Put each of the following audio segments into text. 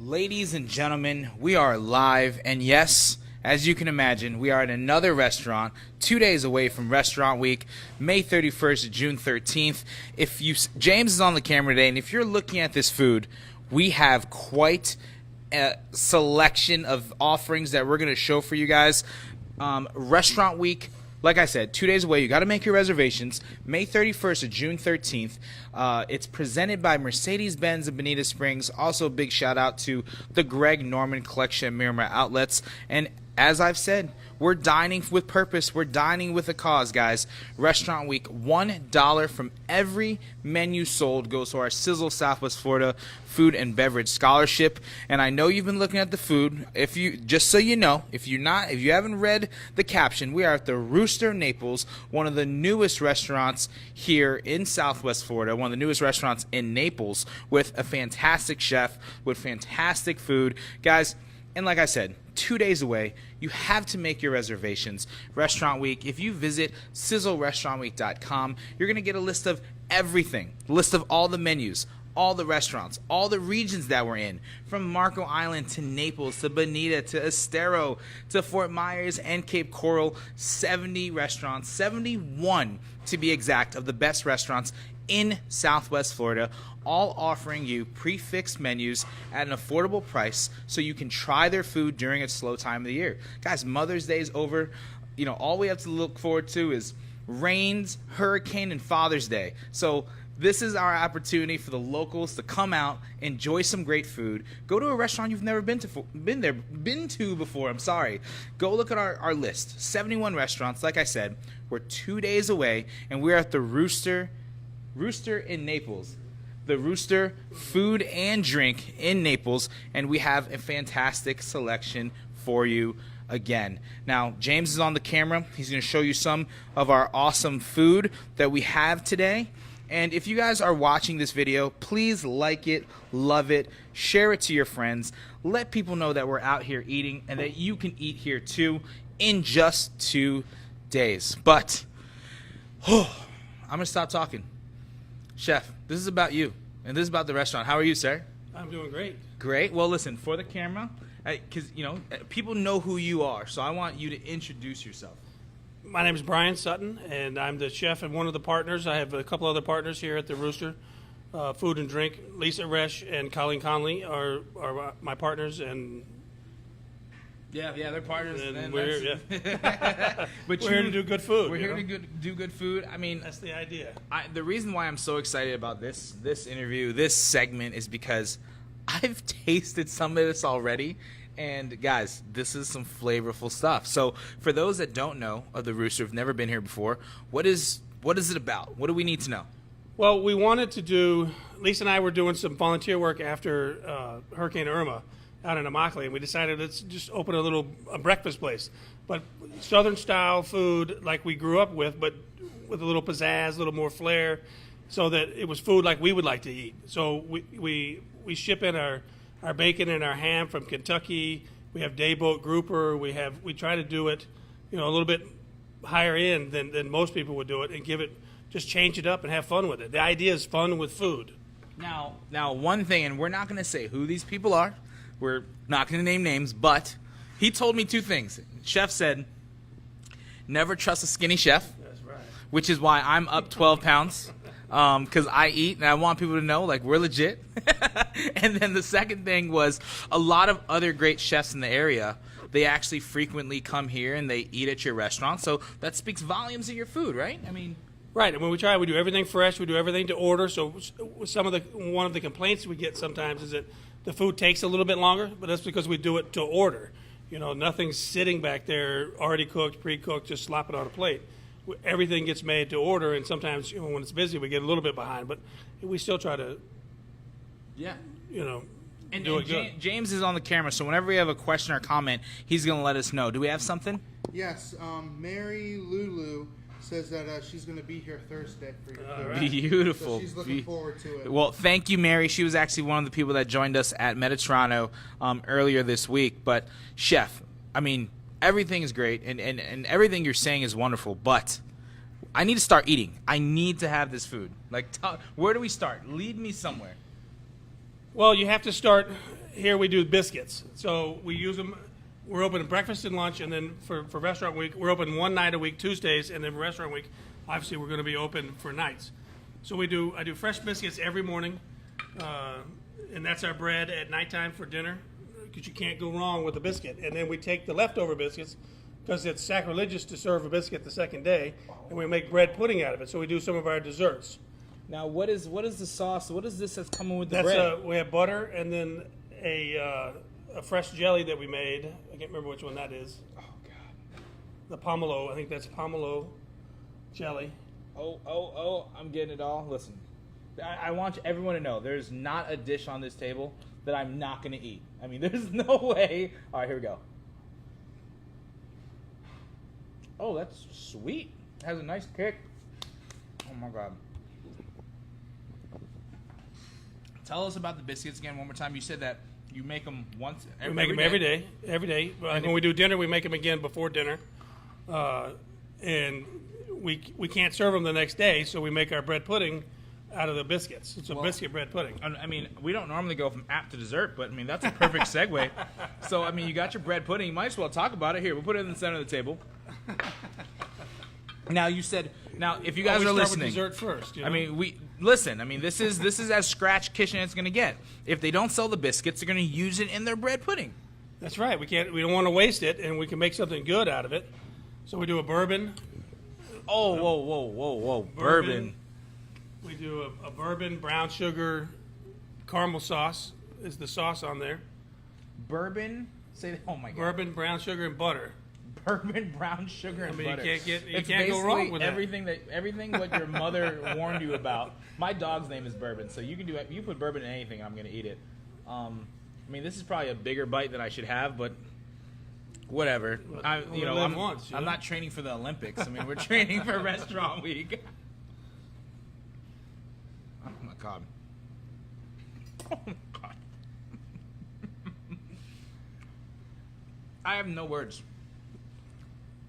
Ladies and gentlemen, we are live, and yes, as you can imagine, we are at another restaurant 2 days away from Restaurant Week, May 31st to June 13th. James is on the camera today, and if you're looking at this food, we have quite a selection of offerings that we're going to show for you guys. Restaurant Week, like I said, 2 days away. You got to make your reservations. May 31st to June 13th. It's presented by Mercedes-Benz of Bonita Springs. Also, a big shout out to the Greg Norman Collection at Miramar Outlets. And as I've said, we're dining with purpose. We're dining with a cause, guys. Restaurant Week, $1 from every menu sold goes to our Sizzle Southwest Florida Food and Beverage Scholarship. And I know you've been looking at the food. Just so you know, if you haven't read the caption, we are at the Rooster Naples, one of the newest restaurants here in Southwest Florida, one of the newest restaurants in Naples, with a fantastic chef, with fantastic food. Guys, and like I said, 2 days away, you have to make your reservations. Restaurant Week, if you visit sizzlerestaurantweek.com, you're going to get a list of everything, a list of all the menus, all the restaurants, all the regions that we're in, from Marco Island to Naples to Bonita to Estero to Fort Myers and Cape Coral. 70 restaurants, 71 to be exact, of the best restaurants in Southwest Florida, all offering you prefixed menus at an affordable price so you can try their food during a slow time of the year. Guys, Mother's Day is over. All we have to look forward to is rains, hurricane, and Father's Day. So this is our opportunity for the locals to come out, enjoy some great food, go to a restaurant you've never been to before. Go look at our list. 71 restaurants. Like I said, we're 2 days away, and we're at the Rooster in Naples. The Rooster Food and Drink in Naples, and we have a fantastic selection for you again. Now, James is on the camera. He's going to show you some of our awesome food that we have today. And if you guys are watching this video, please like it, love it, share it to your friends. Let people know that we're out here eating and that you can eat here too in just 2 days. But I'm going to stop talking. Chef, this is about you, and this is about the restaurant. How are you, sir? I'm doing great. Great. Well, listen, for the camera, because, people know who you are, so I want you to introduce yourself. My name is Brian Sutton, and I'm the chef and one of the partners. I have a couple other partners here at the Rooster Food and Drink. Lisa Resch and Colleen Conley are my partners, and yeah, they're partners. And we're but we're here to do good food. We're here to do good food. I mean, that's the idea. The reason why I'm so excited about this interview, this segment, is because I've tasted some of this already. And guys, this is some flavorful stuff. So for those that don't know of the Rooster, have never been here before, what is it about? What do we need to know? Well, we wanted to do. Lisa and I were doing some volunteer work after Hurricane Irma out in Immokalee, and we decided let's just open a breakfast place, but Southern style food like we grew up with, but with a little pizzazz, a little more flair, so that it was food like we would like to eat. So we ship in our bacon and our ham from Kentucky. We have Dayboat grouper. We try to do it, a little bit higher end than most people would do it, and just change it up and have fun with it. The idea is fun with food. Now one thing, and we're not going to say who these people are. We're not going to name names, but he told me two things. Chef said, never trust a skinny chef. That's right. Which is why I'm up 12 pounds. Because I eat, and I want people to know, we're legit. And then the second thing was, a lot of other great chefs in the area, they actually frequently come here and they eat at your restaurant. So that speaks volumes of your food, right? I mean, right. And when we do everything fresh. We do everything to order. So one of the complaints we get sometimes is that the food takes a little bit longer, but that's because we do it to order. Nothing's sitting back there already cooked, pre-cooked, just slop it on a plate. Everything gets made to order, and sometimes when it's busy, we get a little bit behind, but we still try to, do it good. James is on the camera, so whenever we have a question or comment, he's going to let us know. Do we have something? Yes. Mary Lulu says that she's going to be here Thursday for your food. Right. Beautiful. So she's looking forward to it. Well, thank you, Mary. She was actually one of the people that joined us at Mediterrano earlier this week. But, Chef, I mean, everything is great, and everything you're saying is wonderful, but I need to start eating. I need to have this food. Where do we start? Lead me somewhere. Well, you have to start here. We do biscuits, so we use them. We're open breakfast and lunch, and then for restaurant week, we're open one night a week, Tuesdays, and then restaurant week, obviously, we're going to be open for nights. So I do fresh biscuits every morning, and that's our bread at nighttime for dinner, because you can't go wrong with a biscuit. And then we take the leftover biscuits, because it's sacrilegious to serve a biscuit the second day, and we make bread pudding out of it. So we do some of our desserts. Now, what is the sauce? What is this that's coming with the That's bread? we have butter and then a fresh jelly that we made. I can't remember which one that is. Oh God. The pomelo. I think that's pomelo jelly. Oh! I'm getting it all. Listen, I want everyone to know there's not a dish on this table that I'm not going to eat. I mean, there's no way. All right, here we go. Oh, that's sweet. It has a nice kick. Oh my God. Tell us about the biscuits again one more time. You said that you make them once. We make them every day. Every day. When we do dinner, we make them again before dinner, and we can't serve them the next day, so we make our bread pudding out of the biscuits. It's a biscuit bread pudding. I mean, we don't normally go from app to dessert, but I mean that's a perfect segue. So I mean, you got your bread pudding. You might as well talk about it. Here, we'll put it in the center of the table. Now you said. Now, if you guys Always are start listening, with dessert first. You know? I mean, listen. I mean, this is as scratch kitchen as it's gonna get. If they don't sell the biscuits, they're gonna use it in their bread pudding. That's right. We don't want to waste it, and we can make something good out of it. So we do a bourbon. Oh, whoa! Bourbon. We do a bourbon, brown sugar, caramel sauce is the sauce on there. Bourbon. Say, oh my God. Bourbon, brown sugar, and butter. Bourbon, brown sugar, and mean, you butter. can't It's go wrong basically with that. everything what your mother warned you about. My dog's name is Bourbon, so you can do you put bourbon in anything, I'm gonna eat it. I mean, this is probably a bigger bite than I should have, but whatever. I'm not training for the Olympics. I mean, we're training for Restaurant Week. Oh my God. Oh my God. I have no words.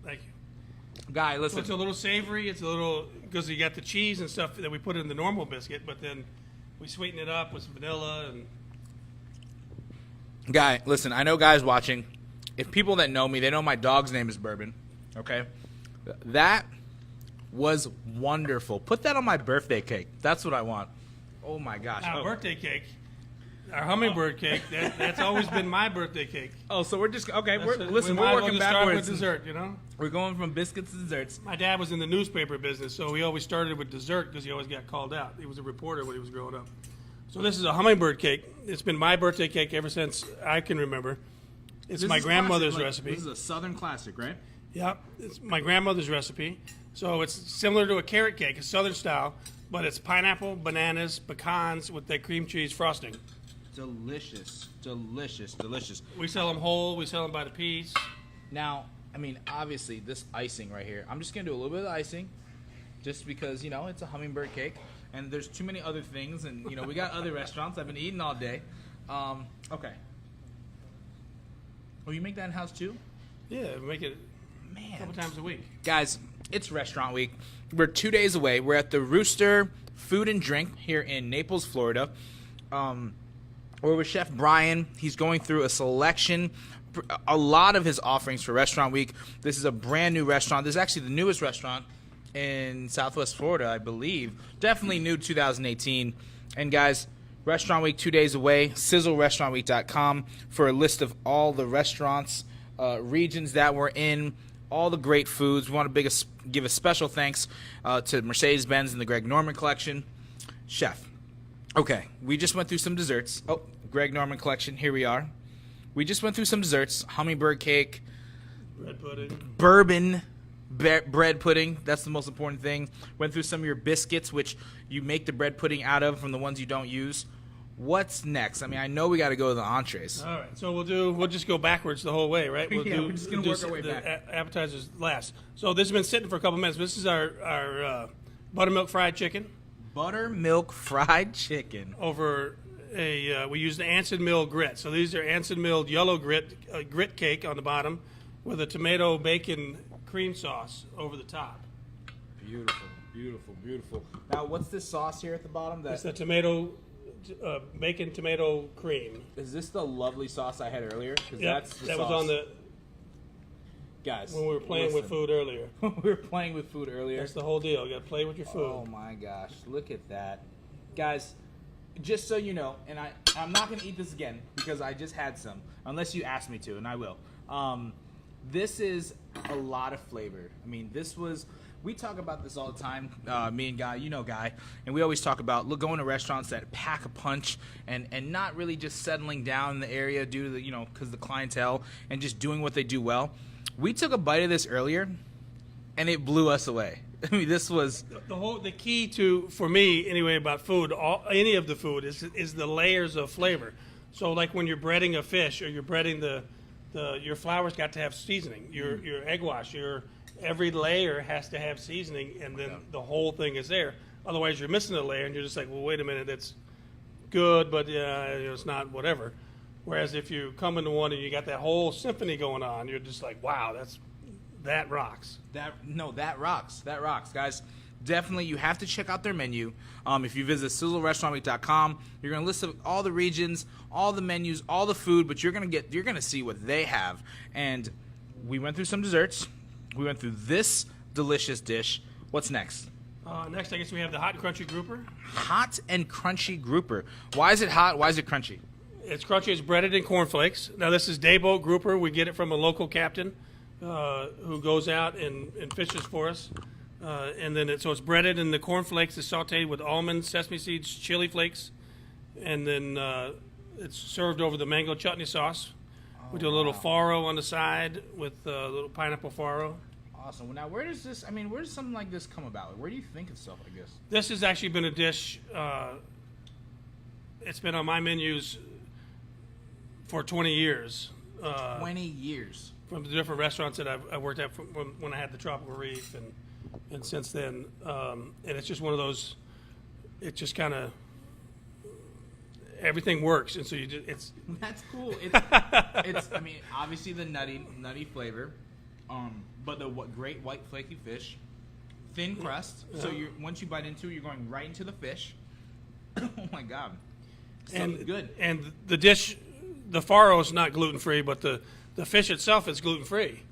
Thank you. Guy, So listen. it's a little savory. It's a little, because you got the cheese and stuff that we put in the normal biscuit, but then we sweeten it up with some vanilla. And Guy, listen, I know guys watching. If people that know me, they know my dog's name is Bourbon. Okay? That was wonderful. Put that on my birthday cake. That's what I want. Oh my gosh. our birthday cake, our hummingbird cake, that's always been my birthday cake. Oh, so we're just okay. We're We listen. might We're as well working just start with backwards. dessert, you know. We're going from biscuits to desserts. My dad was in the newspaper business, so he always started with dessert because he always got called out. He was a reporter when he was growing up. So this is a hummingbird cake. It's been my birthday cake ever since I can remember. It's my grandmother's recipe. This is a Southern classic, right? Yeah, it's my grandmother's recipe. So it's similar to a carrot cake, it's Southern style, but it's pineapple, bananas, pecans with that cream cheese frosting. Delicious, delicious, delicious. We sell them whole. We sell them by the piece. Now, I mean, obviously, this icing right here. I'm just gonna do a little bit of icing, just because it's a hummingbird cake, and there's too many other things, and we got other restaurants. I've been eating all day. Okay. Oh, you make that in house too? Yeah, we make it a Man, couple times a week. guys, it's Restaurant Week. We're 2 days away. We're at the Rooster Food and Drink here in Naples, Florida. We're with Chef Brian. He's going through a selection, a lot of his offerings for Restaurant Week. This is a brand new restaurant. This is actually the newest restaurant in Southwest Florida, I believe. Definitely new 2018. And guys, Restaurant Week 2 days away. SizzleRestaurantWeek.com for a list of all the restaurants, regions that we're in, all the great foods. We want to give a special thanks to Mercedes-Benz and the Greg Norman Collection. Chef. Okay, we just went through some desserts. Oh, Greg Norman Collection, here we are. We just went through some desserts. Hummingbird cake. Bread pudding. Bourbon bread pudding. That's the most important thing. Went through some of your biscuits, which you make the bread pudding out of from the ones you don't use. What's next? I mean, I know we got to go to the entrees. All right, so we'll just go backwards the whole way, right? Yeah, we're just gonna work our way the back. Appetizers last. So this has been sitting for a couple minutes. This is our buttermilk fried chicken Buttermilk fried chicken. over we use the Anson Mill grit. So these are Anson Mill yellow grit cake on the bottom with a tomato bacon cream sauce over the top. Beautiful, beautiful, beautiful. Now, what's this sauce here at the bottom? It's the tomato bacon tomato cream. Is this the lovely sauce I had earlier? 'Cause Yep, that's the that sauce. was on the Guys, when we were playing with food earlier. we were playing with food earlier. That's the whole deal. You got to play with your food. Oh my gosh, look at that. Guys, just so you know, and I'm not going to eat this again because I just had some, unless you ask me to, and I will. This is a lot of flavor. I mean, we talk about this all the time, me and Guy, you know Guy, and we always talk about going to restaurants that pack a punch and not really just settling down in the area due to the, because the clientele and just doing what they do well. We took a bite of this earlier, and it blew us away. I mean, this was The key for me anyway about food, any of the food is the layers of flavor. So like when you're breading a fish or you're breading your flour's got to have seasoning. Your egg wash, every layer has to have seasoning, and then the whole thing is there. Otherwise, you're missing a layer, and you're just like, well, wait a minute, that's good, but it's not whatever. Whereas if you come into one and you got that whole symphony going on, you're just like, wow, that rocks. That rocks. That rocks, guys. Definitely, you have to check out their menu. If you visit SizzleRestaurantWeek.com, you're going to list all the regions, all the menus, all the food, but you're going to see what they have. And we went through some desserts. We went through this delicious dish. What's next? Next, I guess we have the hot and crunchy grouper. Hot and crunchy grouper. Why is it hot? Why is it crunchy? It's crunchy. It's breaded in cornflakes. Now, this is Dayboat grouper. We get it from a local captain who goes out and fishes for us. And then it's breaded in the cornflakes. It's sauteed with almonds, sesame seeds, chili flakes. And then it's served over the mango chutney sauce. We do a little farro on the side with a little pineapple farro. Awesome. Well, now, where does something like this come about? Where do you think of stuff like this? This has actually been a dish. It's been on my menus for 20 years. 20 years. From the different restaurants that I worked at from when I had the Tropical Reef and since then. And it's just one of those, it just kind of, everything works. And so it's. That's cool. It's I mean, obviously the nutty flavor, but the great white flaky fish, thin crust. Yeah. So once you bite into it, you're going right into the fish. Oh my God. And good. And the dish, the farro is not gluten-free, but the fish itself is gluten-free.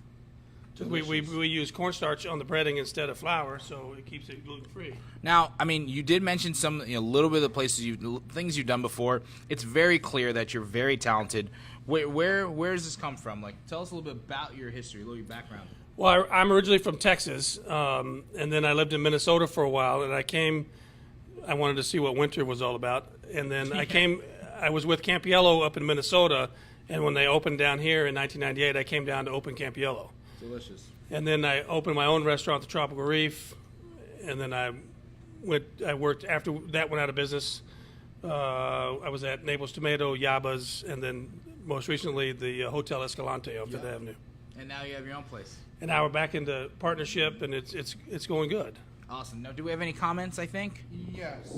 We use cornstarch on the breading instead of flour, so it keeps it gluten-free. Now, I mean, you did mention a little bit of the things you've done before. It's very clear that you're very talented. Where does this come from? Like, tell us a little bit about your history, a little your background. Well, I'm originally from Texas, and then I lived in Minnesota for a while, and I wanted to see what winter was all about, and then I was with Campiello up in Minnesota, and when they opened down here in 1998, I came down to open Campiello. Delicious. And then I opened my own restaurant, the Tropical Reef, and then I worked after that went out of business. I was at Naples Tomato, Yaba's, and then most recently the Hotel Escalante on Fifth Avenue. And now you have your own place. And now we're back into partnership, and it's going good. Awesome. Now, do we have any comments? I think. Yes.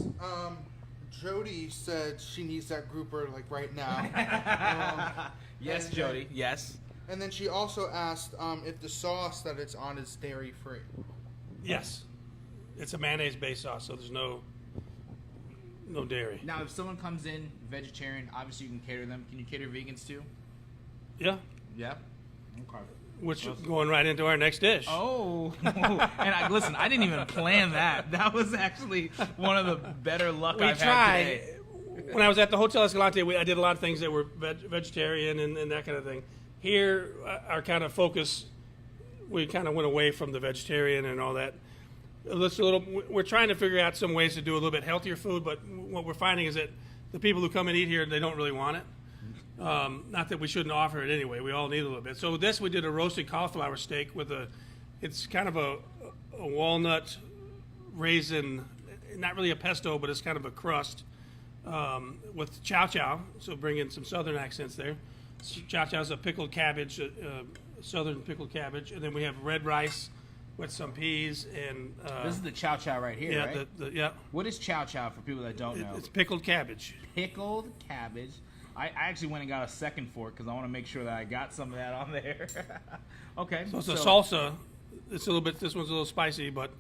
Jody said she needs that grouper like right now. Yes, Jody. Yes. And then she also asked if the sauce that it's on is dairy free. Yes, it's a mayonnaise-based sauce, so there's no dairy. Now, if someone comes in vegetarian, obviously you can cater them. Can you cater vegans too? Yeah. Yeah. Okay. Which going right into our next dish. Oh, and listen, I didn't even plan that. That was actually one of the better luck I've had today. When I was at the Hotel Escalante, I did a lot of things that were vegetarian and that kind of thing. Here, our kind of focus, we kind of went away from the vegetarian and all that. We're trying to figure out some ways to do a little bit healthier food, but what we're finding is that the people who come and eat here, they don't really want it. Not that we shouldn't offer it anyway. We all need a little bit. So we did a roasted cauliflower steak with it's kind of a walnut raisin, not really a pesto, but it's kind of a crust with chow chow. So bring in some southern accents there. Chow chow is a pickled cabbage, southern pickled cabbage, and then we have red rice with some peas and. This is the chow chow right here, right? Yeah. What is chow chow for people that don't know? It's pickled cabbage. Pickled cabbage. I actually went and got a second fork because I want to make sure that I got some of that on there. Okay. So it's a salsa. It's a little bit. This one's a little spicy, but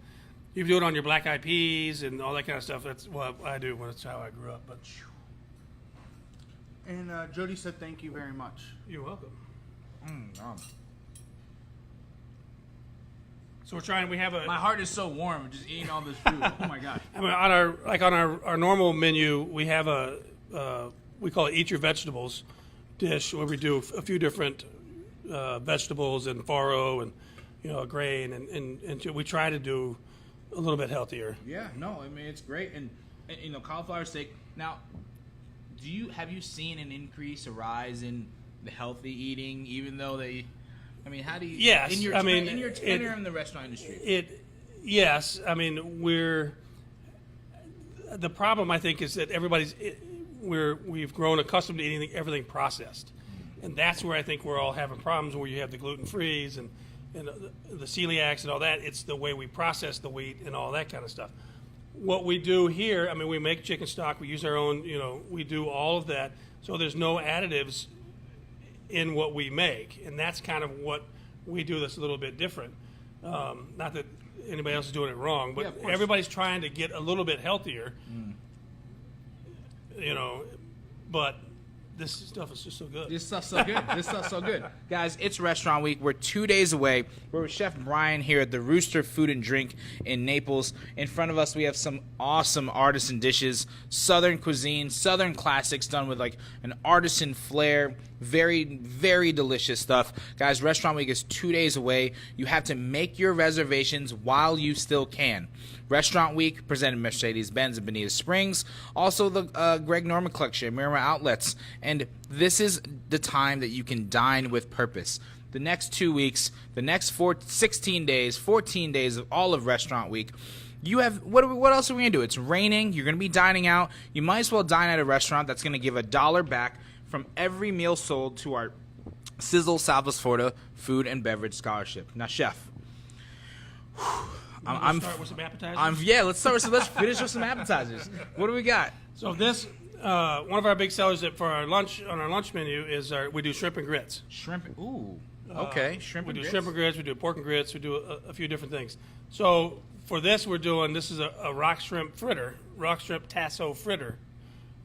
You do it on your black eyed peas and all that kind of stuff. That's what I do. That's how I grew up. But And Jody said thank you very much. you're welcome. Yum. So we're trying. We have a. My heart is so warm just eating all this food. Oh my god. I mean, on our normal menu, we have we call it Eat Your Vegetables dish, where we do a few different vegetables and farro and a grain, and we try to do a little bit healthier. Yeah, no, I mean it's great, and cauliflower steak. Now, have you seen an increase, a rise in the healthy eating, even though they? I mean, how do you? Yes, in your tenure in the restaurant industry. Yes, I mean the problem I think is that we've grown accustomed to eating everything processed, and that's where I think we're all having problems. Where you have the gluten frees and the celiacs and all that. It's the way we process the wheat and all that kind of stuff. What we do here, I mean, we make chicken stock. We use our own. We do all of that. So there's no additives in what we make, and that's kind of what we do that's a little bit different. Not that anybody else is doing it wrong, but everybody's trying to get a little bit healthier. But this stuff is just so good. This stuff's so good. This stuff's so good. Guys, it's Restaurant Week. We're 2 days away. We're with Chef Brian here at the Rooster Food and Drink in Naples. In front of us, we have some awesome artisan dishes, Southern cuisine, Southern classics done with like an artisan flair. Very, very delicious stuff. Guys, Restaurant Week is 2 days away. You have to make your reservations while you still can. Restaurant Week, presented Mercedes-Benz in Bonita Springs. Also the Greg Norman Collection, Miramar Outlets. And this is the time that you can dine with purpose. The next 2 weeks, the next 14 days of all of Restaurant Week, you have, what else are we going to do? It's raining. You're going to be dining out. You might as well dine at a restaurant that's going to give $1 back from every meal sold to our Sizzle Salva Sforza Food and Beverage Scholarship. Now, Chef, I'm start with some appetizers. Let's finish with some appetizers. What do we got? So this one of our big sellers for our lunch on our lunch menu is we do shrimp and grits. Shrimp. Ooh. Okay. Shrimp. We and do grits. shrimp and grits. We do pork and grits. We do a few different things. So for this, this is a rock shrimp tasso fritter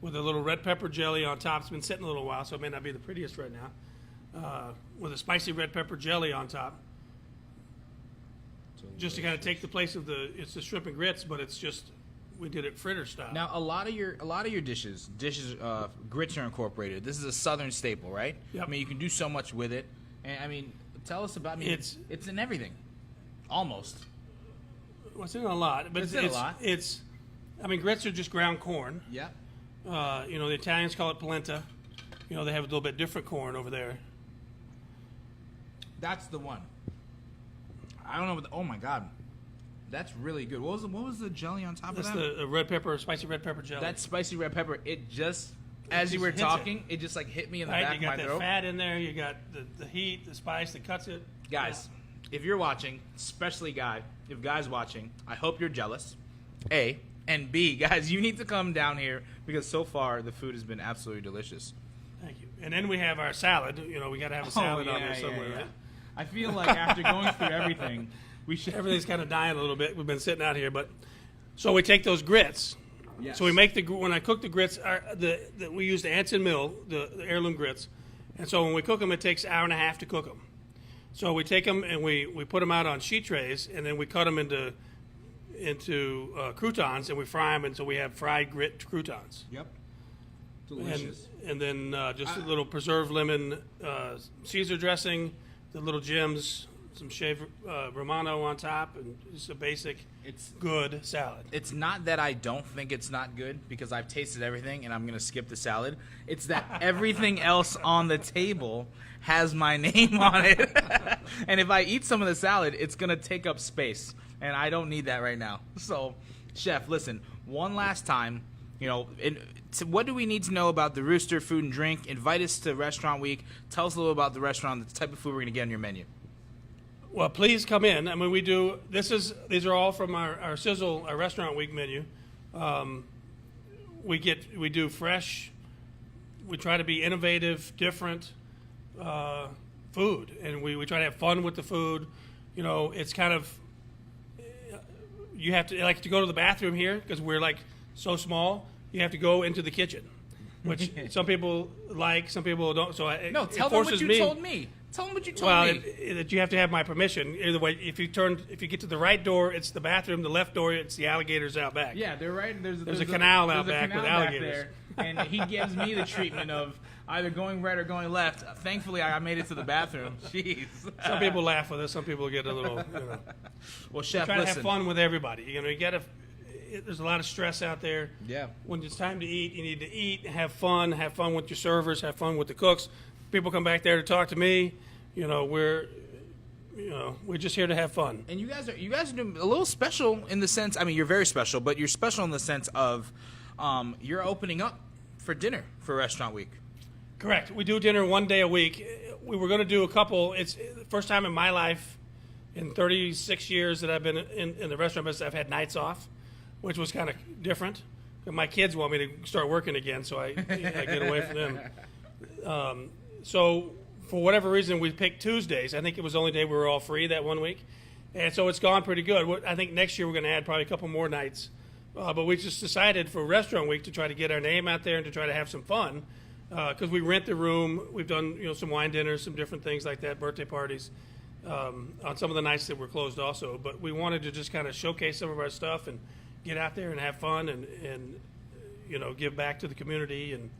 with a little red pepper jelly on top. It's been sitting a little while, so it may not be the prettiest right now. With a spicy red pepper jelly on top. Just to kind of take the place of it's the shrimp and grits, but it's just we did it fritter style. Now, a lot of your dishes, grits are incorporated. This is a Southern staple, right? Yep. I mean, you can do so much with it. And I mean, tell us about. I mean, it's in everything, almost. Well, it's in a lot, but It's in a lot. I mean, grits are just ground corn. Yeah. The Italians call it polenta. They have a little bit different corn over there. That's the one. I don't know. Oh my God, that's really good. What was the jelly on top That's of that? the red pepper, spicy red pepper jelly. That spicy red pepper. It just as you were hits talking, it just like hit me in the right, back you of got my that throat. fat in there. You got the heat, the spice that cuts it. Guys, if you're watching, especially if guys watching, I hope you're jealous. A and B, guys, you need to come down here because so far the food has been absolutely delicious. Thank you. And then we have our salad. We got to have a salad on there somewhere, right? I feel like after going through everything, we should. Everything's kind of dying a little bit. We've been sitting out here, but so we take those grits. Yes. So we make when I cook the grits, we use the Anson Mill, the heirloom grits, and so when we cook them, it takes an hour and a half to cook them. So we take them and we put them out on sheet trays, and then we cut them into croutons, and we fry them, and so we have fried grit croutons. Yep. Delicious. And then just a little preserved lemon Caesar dressing, the little gems, some shaved Romano on top, and just a basic good salad. It's not that I don't think it's not good because I've tasted everything and I'm going to skip the salad. It's that everything else on the table has my name on it. And if I eat some of the salad, it's going to take up space. And I don't need that right now. So, Chef, listen, one last time, what do we need to know about the Rooster Food and Drink? Invite us to Restaurant Week. Tell us a little about the restaurant, the type of food we're going to get on your menu. Well, please come in. I mean, these are all from our Sizzle, our Restaurant Week menu. We do fresh. We try to be innovative, different food, and we try to have fun with the food. It's kind of you have to like to go to the bathroom here because we're like so small. You have to go into the kitchen, which some people like, some people don't. So No, tell it them forces what you told me. Tell them what you told Well, me. that you have to have my permission. Either way, if you get to the right door, it's the bathroom. The left door, it's the alligators out back. Yeah, they're right. There's a canal out there's a back canal with alligators. there, and he gives me the treatment of either going right or going left. Thankfully, I made it to the bathroom. Jeez. Some people laugh with us. Some people get a little. Well, Chef, Try to listen. have fun with everybody. You got to. There's a lot of stress out there. Yeah. When it's time to eat, you need to eat, have fun with your servers, have fun with the cooks. People come back there to talk to me. We're just here to have fun. And you guys are doing a little special in the sense. I mean, you're very special, but you're special in the sense of you're opening up for dinner for Restaurant Week. Correct. We do dinner one day a week. We were going to do a couple. It's the first time in my life, in 36 years that I've been in the restaurant business, I've had nights off, which was kind of different. My kids want me to start working again, so I get away from them. So for whatever reason, we picked Tuesdays. I think it was the only day we were all free that one week. And so it's gone pretty good. I think next year we're going to add probably a couple more nights. But we just decided for Restaurant Week to try to get our name out there and to try to have some fun. Because we rent the room. We've done some wine dinners, some different things like that, birthday parties, on some of the nights that were closed also. But we wanted to just kind of showcase some of our stuff and get out there and have fun and give back to the community and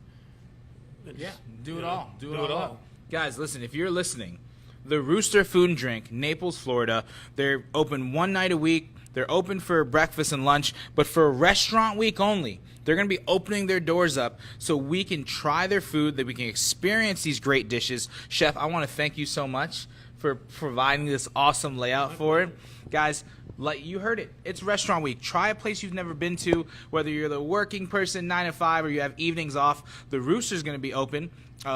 Do it all. Do it all. Guys, listen, if you're listening, the Rooster Food and Drink, Naples, Florida, they're open one night a week. They're open for breakfast and lunch, but for Restaurant Week only, they're going to be opening their doors up so we can try their food, that we can experience these great dishes. Chef, I want to thank you so much for providing this awesome layout for it. Guys, like you heard it, it's Restaurant Week. Try a place you've never been to, whether you're the working person 9 to 5 or you have evenings off. The Rooster's going to be open.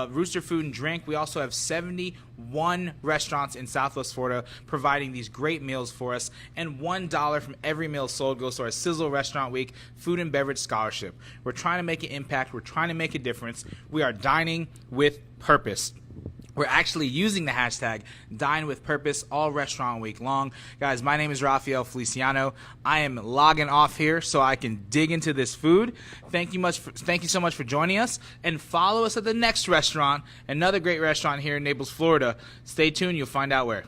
Rooster Food and Drink. We also have 71 restaurants in Southwest Florida providing these great meals for us, and $1 from every meal sold goes to our Sizzle Restaurant Week Food and Beverage Scholarship. We're trying to make an impact. We're trying to make a difference. We are dining with purpose. We're actually using the hashtag Dine with Purpose all Restaurant Week long. Guys, my name is Rafael Feliciano. I am logging off here so I can dig into this food. Thank you so much for joining us, and follow us at the next restaurant, another great restaurant here in Naples, Florida. Stay tuned. You'll find out where.